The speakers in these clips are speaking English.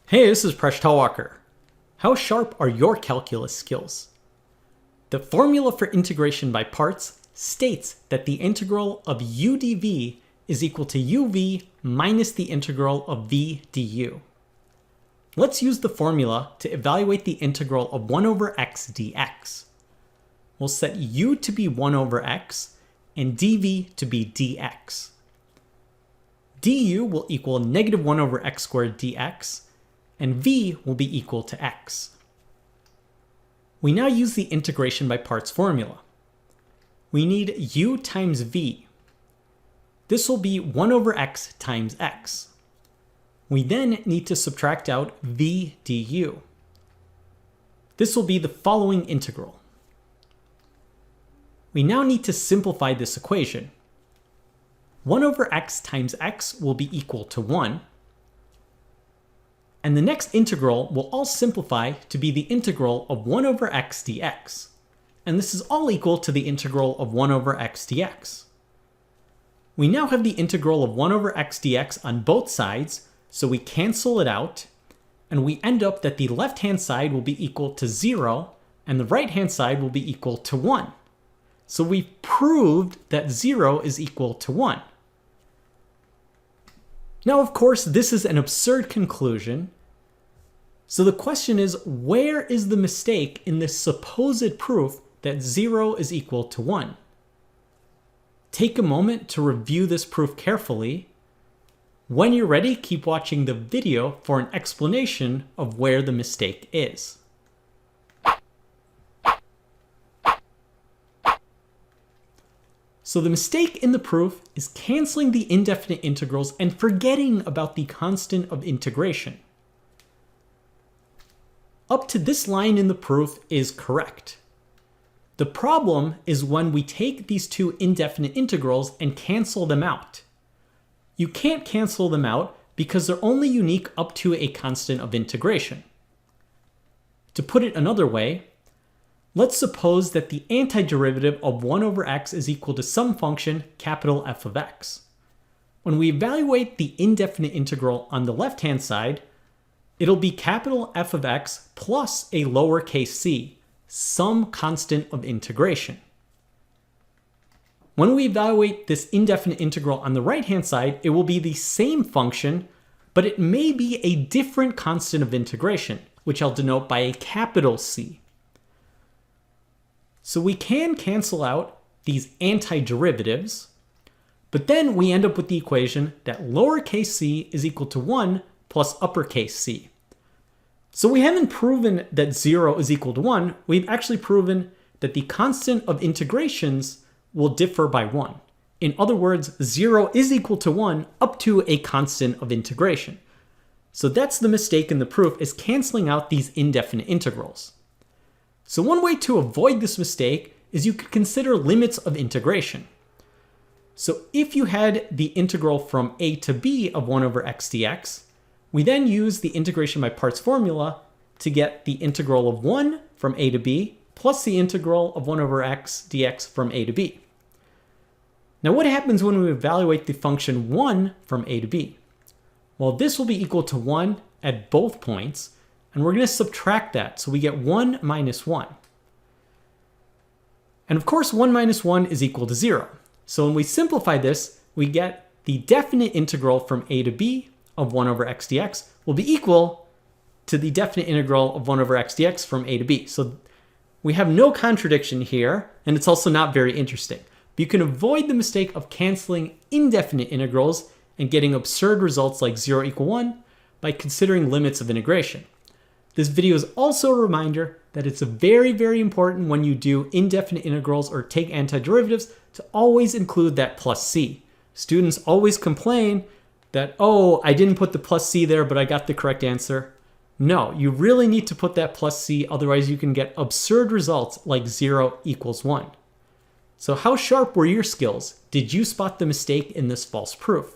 Hey, this is Presh Talwalkar. How sharp are your calculus skills? The formula for integration by parts states that the integral of u dv is equal to uv minus the integral of v du. Let's use the formula to evaluate the integral of 1 over x dx. We'll set u to be 1 over x and dv to be dx. Du will equal negative 1 over x squared dx, and v will be equal to x. We now use the integration by parts formula. We need u times v. This will be 1 over x times x. We then need to subtract out v du. This will be the following integral. We now need to simplify this equation. 1 over x times x will be equal to 1. And the next integral will all simplify to be the integral of 1 over x dx. And this is all equal to the integral of 1 over x dx. We now have the integral of 1 over x dx on both sides, so we cancel it out, and we end up that the left-hand side will be equal to 0, and the right-hand side will be equal to 1. So we've proved that 0 is equal to 1. Now, of course, this is an absurd conclusion. So the question is, where is the mistake in this supposed proof that 0 is equal to 1? Take a moment to review this proof carefully. When you're ready, keep watching the video for an explanation of where the mistake is. So the mistake in the proof is canceling the indefinite integrals and forgetting about the constant of integration. Up to this line in the proof is correct. The problem is when we take these two indefinite integrals and cancel them out. You can't cancel them out because they're only unique up to a constant of integration. To put it another way, let's suppose that the antiderivative of 1 over x is equal to some function, capital F of x. When we evaluate the indefinite integral on the left-hand side, it'll be capital F of x plus a lowercase c, some constant of integration. When we evaluate this indefinite integral on the right-hand side, it will be the same function, but it may be a different constant of integration, which I'll denote by a capital C. So we can cancel out these antiderivatives, but then we end up with the equation that lowercase c is equal to 1 plus uppercase c. So we haven't proven that 0 is equal to 1. We've actually proven that the constant of integrations will differ by 1. In other words, 0 is equal to 1 up to a constant of integration. So that's the mistake in the proof, is canceling out these indefinite integrals. So one way to avoid this mistake is you could consider limits of integration. So if you had the integral from a to b of 1 over x dx, we then use the integration by parts formula to get the integral of 1 from a to b plus the integral of 1 over x dx from a to b. Now what happens when we evaluate the function 1 from a to b? Well, this will be equal to 1 at both points, and we're going to subtract that, so we get 1 minus 1. And of course 1 minus 1 is equal to 0. So when we simplify this, we get the definite integral from a to b of 1 over x dx will be equal to the definite integral of 1 over x dx from a to b. So we have no contradiction here, and it's also not very interesting. But you can avoid the mistake of canceling indefinite integrals and getting absurd results like 0 equal 1 by considering limits of integration. This video is also a reminder that it's very, very important when you do indefinite integrals or take antiderivatives to always include that plus c. Students always complain that, oh, I didn't put the plus c there, but I got the correct answer. No, you really need to put that plus c, otherwise you can get absurd results like 0 equals 1. So how sharp were your skills? Did you spot the mistake in this false proof?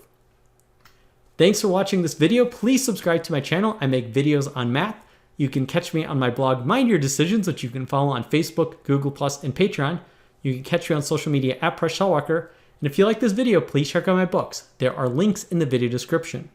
Thanks for watching this video. Please subscribe to my channel. I make videos on math. You can catch me on my blog, Mind Your Decisions, which you can follow on Facebook, Google+, and Patreon. You can catch me on social media at Presh Talwalkar. And if you like this video, please check out my books. There are links in the video description.